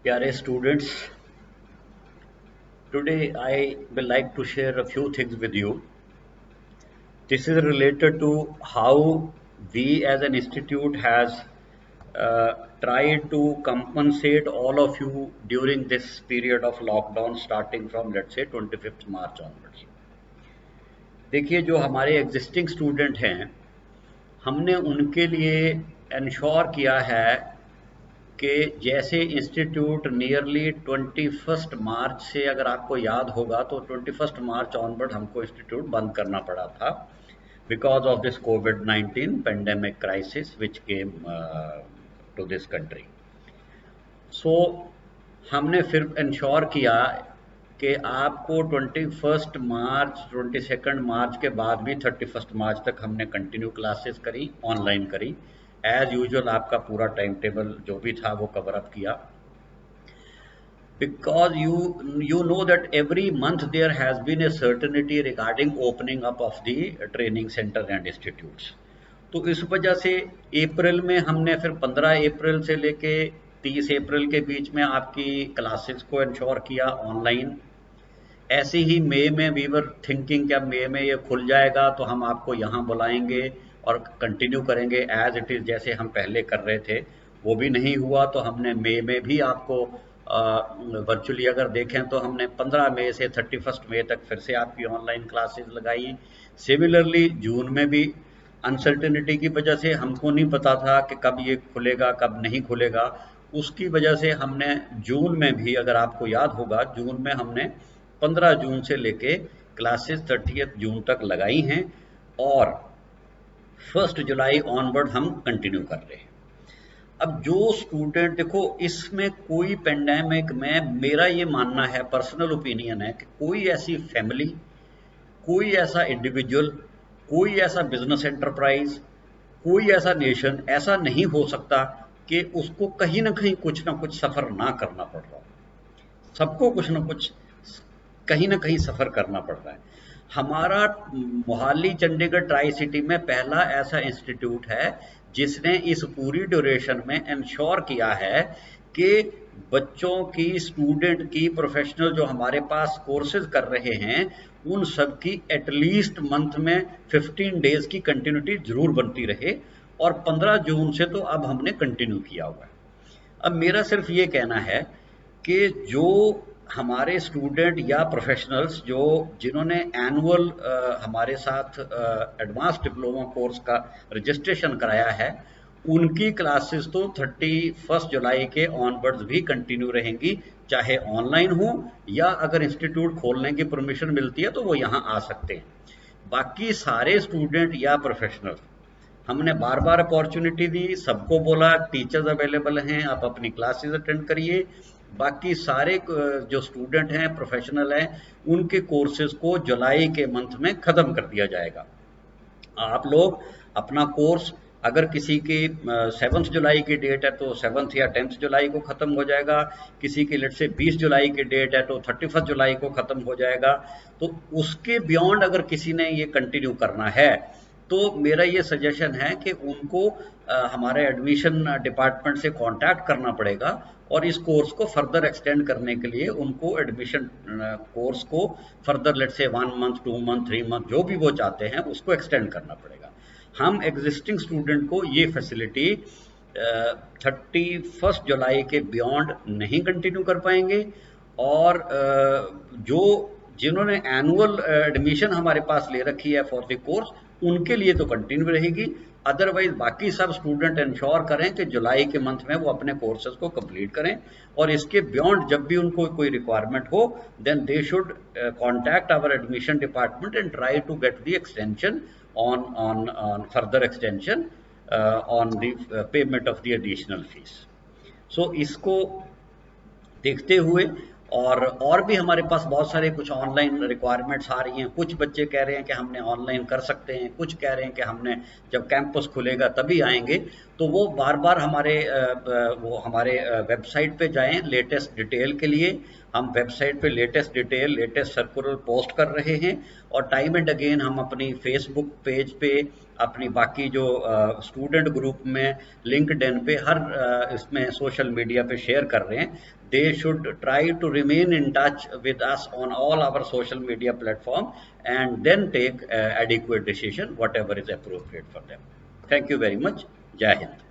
Pyare students, today I will like to share a few things with you. This is related to how we as an institute has tried to compensate all of you during this period of lockdown starting from let's say 25th March onwards. देखिए जो हमारे existing student हैं हमने उनके लिए ensure किया है कि जैसे इंस्टीट्यूट नियरली 21 मार्च से अगर आपको याद होगा तो 21 मार्च ऑनवर्ड हमको इंस्टीट्यूट बंद करना पड़ा था बिकॉज ऑफ दिस कोविड-19 pandemic crisis which came to this country. So हमने फिर इंश्योर किया कि आपको 21 मार्च 22 मार्च के बाद भी 31 मार्च तक हमने कंटिन्यू क्लासेस करी, ऑनलाइन करी। एज यूजुअल आपका पूरा टाइम टेबल जो भी था वो कवर अप किया। Because you know that every month there has been a certainty regarding opening up of the training center and institutes. तो इस वजह से अप्रैल में हमने फिर 15 अप्रैल से लेके 30 अप्रैल के बीच में आपकी क्लासेस को इंश्योर किया ऑनलाइन। ऐसे ही मई में वी वर थिंकिंग क्या मई में ये खुल जाएगा तो हम आपको यहाँ बुलाएंगे और कंटिन्यू करेंगे एज इट इज़ जैसे हम पहले कर रहे थे। वो भी नहीं हुआ तो हमने मई में भी आपको वर्चुअली अगर देखें तो हमने 15 मई से 31 मई तक फिर से आपकी ऑनलाइन क्लासेस लगाई। सिमिलरली जून में भी अनसर्टेनिटी की वजह से हमको नहीं पता था कि कब ये खुलेगा कब नहीं खुलेगा, उसकी वजह से हमने जून में भी अगर आपको याद होगा जून में हमने 15 जून से लेके क्लासेस 30 जून तक लगाई हैं और 1 जुलाई ऑनवर्ड हम कंटिन्यू कर रहे हैं। अब जो स्टूडेंट देखो इसमें कोई पेंडेमिक में मेरा ये मानना है, पर्सनल ओपिनियन है कि कोई ऐसी फैमिली, कोई ऐसा इंडिविजुअल, कोई ऐसा बिजनेस एंटरप्राइज, कोई ऐसा नेशन ऐसा नहीं हो सकता कि उसको कहीं ना कहीं कुछ ना कुछ सफ़र ना करना पड़ रहा हो। सबको कुछ ना कुछ कहीं ना कहीं सफ़र करना पड़ रहा है। हमारा मोहाली चंडीगढ़ ट्राई सिटी में पहला ऐसा इंस्टीट्यूट है जिसने इस पूरी ड्यूरेशन में इंश्योर किया है कि बच्चों की, स्टूडेंट की, प्रोफेशनल जो हमारे पास कोर्सेज कर रहे हैं उन सब की एटलीस्ट मंथ में 15 डेज की कंटिन्यूटी जरूर बनती रहे और 15 जून से तो अब हमने कंटिन्यू किया हुआ है। अब मेरा सिर्फ ये कहना है कि जो हमारे स्टूडेंट या प्रोफेशनल्स जिन्होंने एनुअल हमारे साथ एडवांस डिप्लोमा कोर्स का रजिस्ट्रेशन कराया है उनकी क्लासेस तो 31 जुलाई के ऑनवर्ड्स भी कंटिन्यू रहेंगी, चाहे ऑनलाइन हो या अगर इंस्टीट्यूट खोलने की परमिशन मिलती है तो वो यहाँ आ सकते हैं। बाकी सारे स्टूडेंट या प्रोफेशनल हमने बार बार अपॉर्चुनिटी दी, सबको बोला टीचर्स अवेलेबल हैं, आप अपनी क्लासेस अटेंड करिए। बाकी सारे जो स्टूडेंट हैं, प्रोफेशनल हैं, उनके कोर्सेज को जुलाई के मंथ में ख़त्म कर दिया जाएगा। आप लोग अपना कोर्स अगर किसी की 7 जुलाई की डेट है तो 7 या 10 जुलाई को ख़त्म हो जाएगा, किसी की लेट से 20 जुलाई की डेट है तो 31 जुलाई को ख़त्म हो जाएगा। तो उसके बियॉन्ड अगर किसी ने ये कंटिन्यू करना है तो मेरा ये सजेशन है कि उनको हमारे एडमिशन डिपार्टमेंट से कांटेक्ट करना पड़ेगा और इस कोर्स को फर्दर एक्सटेंड करने के लिए उनको एडमिशन कोर्स को फर्दर लेट से 1 मंथ, 2 मंथ, 3 मंथ जो भी वो चाहते हैं उसको एक्सटेंड करना पड़ेगा। हम एग्जिस्टिंग स्टूडेंट को ये फैसिलिटी 31 जुलाई के बियॉन्ड नहीं कंटिन्यू कर पाएंगे और जिन्होंने एनुअल एडमिशन हमारे पास ले रखी है फॉर द कोर्स उनके लिए तो कंटिन्यू रहेगी। अदरवाइज बाकी सब स्टूडेंट इंश्योर करें कि जुलाई के मंथ में वो अपने कोर्सेज को कंप्लीट करें और इसके बियॉन्ड जब भी उनको कोई रिक्वायरमेंट हो then they should contact our admission department and try to get the extension on further extension on the payment of the additional fees. So इसको देखते हुए और भी हमारे पास बहुत सारे कुछ ऑनलाइन रिक्वायरमेंट्स आ रही हैं। कुछ बच्चे कह रहे हैं कि हमने ऑनलाइन कर सकते हैं, कुछ कह रहे हैं कि हमने जब कैंपस खुलेगा तभी आएंगे। तो वो बार बार हमारे वेबसाइट पे जाएं लेटेस्ट डिटेल के लिए। हम वेबसाइट पे latest detail, latest circular post कर रहे हैं, और टाइम एंड अगेन हम अपनी फेसबुक पेज पे, अपनी बाकी जो स्टूडेंट ग्रुप में, लिंक्डइन पे, हर इसमें सोशल मीडिया पे शेयर कर रहे हैं। They should try to remain in touch with us on all our social media platform, and then take adequate decision whatever is appropriate for them. Thank you very much. Jai Hind.